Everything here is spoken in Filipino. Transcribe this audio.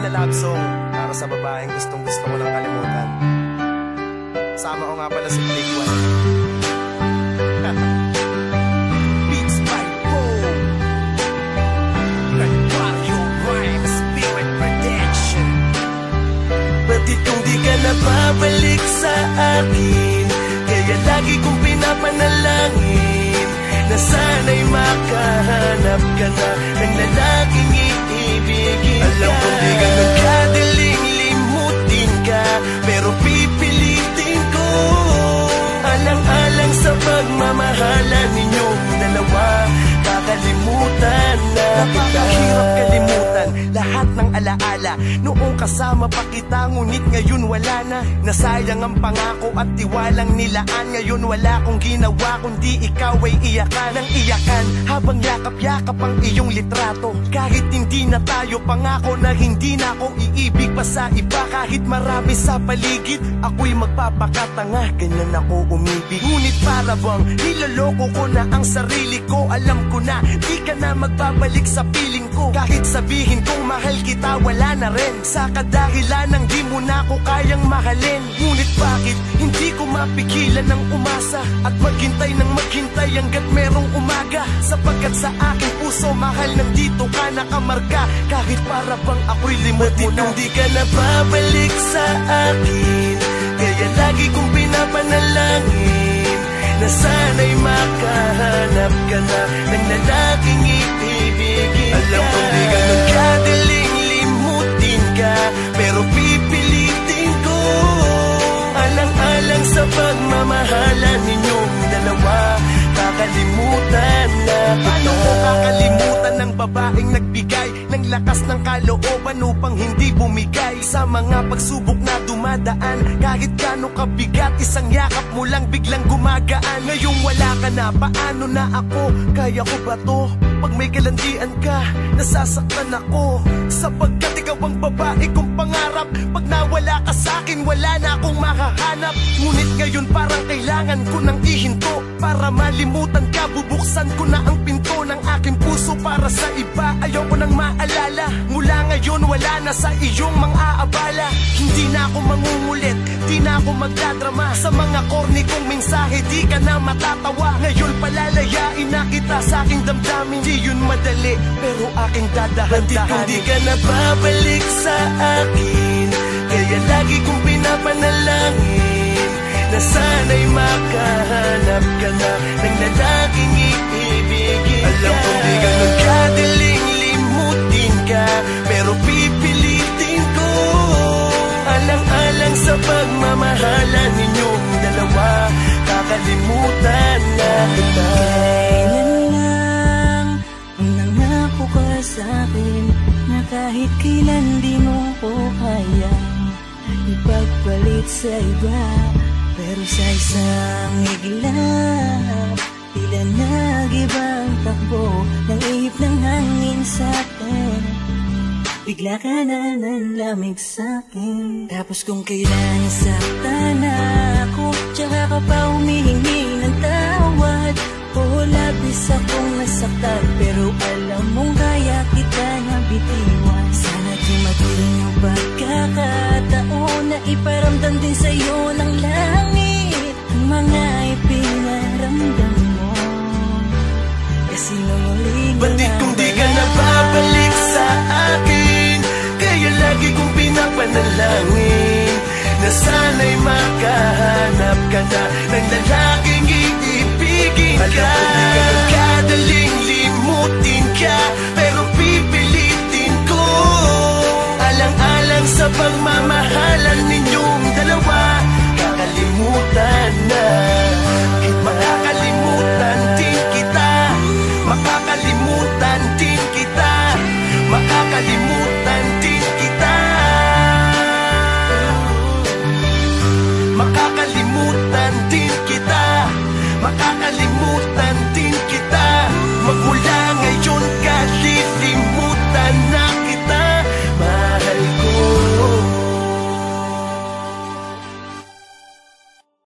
na love song para sa babaeng gustong gusto ko ng kalimutan. Sama ko nga pala si Blake One. Beats by Bo Mario Rhyme Spirit Protection. Bakit kung di ka napabalik sa akin, kaya lagi kong pinapanalangin na sana'y makahanap ka na ng lalaking iibigin ka. Alam kong di ganun kadaling limutin ka, pero pipilitin ko alang-alang sa pagmamahalan ninyong dalawa. Kakalimutan na kita. Napakahirap kalimutan lahat ng alaala noong kasama pa kita, ngunit ngayon wala na. Nasayang ang pangako at tiwalang nilaan. Ngayon wala kong ginawa kundi ikaw ay iyakan ng iyakan, habang yakap-yakap ang iyong litrato. Kahit hindi na tayo, pangako na hindi na ako iibig pa sa iba. Kahit marami sa paligid, ako'y magpapakatanga, ganyan ako umibig. Ngunit para bang niloloko ko na ang sarili ko. Alam ko na di ka na magbabalik sa piling ko. Kahit sabihin kong mahal kita, wala na rin. Sa kadahilan ng di mo na ako kayang mahalin. Ngunit bakit hindi ko mapigilan ng umasa at maghintay ng maghintay hanggat merong umaga? Sapagkat sa aking puso mahal, nandito ka nakamarka. Kahit para bang ako'y limot mo na. Di ka na babalik sa akin, kaya lagi kong pinapanalangin na sana'y makahanap ka na ng lalaking iibigin ka. Alam kong di ganun kadaling limutin ka, pero pipilitin ko alang-alang sa pagmamahalan ninyong dalawa. Kakalimutan na kita. Paano ko kakalimutan ng babaeng nagbigay ng lakas ng kalooban upang hindi bumigay sa mga pagsubok na dumadaan? Kahit gaano kabigat, isang yakap mo lang biglang gumagaan. Ngayong wala ka na, paano na ako? Kaya ko ba to? Pag may kalandian ka, nasasaktan ako, sapagkat ikaw ang babae kong pangarap. Pag nawala ka sa'kin, wala na akong makahanap. Ngunit ngayon parang kailangan ko nang ihinto para malimutan ka. Bubuksan ko na ang pinto ng aking puso para sa iba. Ayaw ko nang maalala. Mula ngayon wala na sa iyong mga abala. Hindi na ako mangungulit, di na ako magdadrama. Sa mga corny kong mensahe di ka na matatawa. Ngayon palalayain na kita sa aking damdamin. Di yun madali, pero aking dadahan-dahanin. Kung di ka na babalik sa akin, kaya lagi kong pinapanalangin na sana'y makahanap ka na ng lalaking iibigin ka. Alam kong di ganun kadaling limutin ka, pero pipilitin ko alang-alang sa pagmamahalan ninyong dalawa. Kakalimutan na kita. Kailan lang nangako ka sa'kin na kahit kailan di mo ko kayang ipagpalit sa iba. Pero sa isang iglap, tila nag-ibang takbo ng ihip ng hangin sa'kin. Bigla ka na nanlamig sa'kin. Tapos kung kailan nasaktan ako, tsaka ka pa humihingi ng tawad. O labis akong nasaktan, pero alam mong kaya kita na bitiwan. Sana dumating ang pagkakataon na iparamdam din sa'yo ng langit ang mga ipinaramdam mo. Kasi nung muling bandit kung di ka na babalik sa akin, kaya lagi kong pinapanalangin na sana'y makahanap ka na ng lalaking iibigin ka. Alam kong di ka na kadaling limutin ka, pero pipilitin ko alang-alang sa pagmamahalan ninyong dalawa. Kakalimutan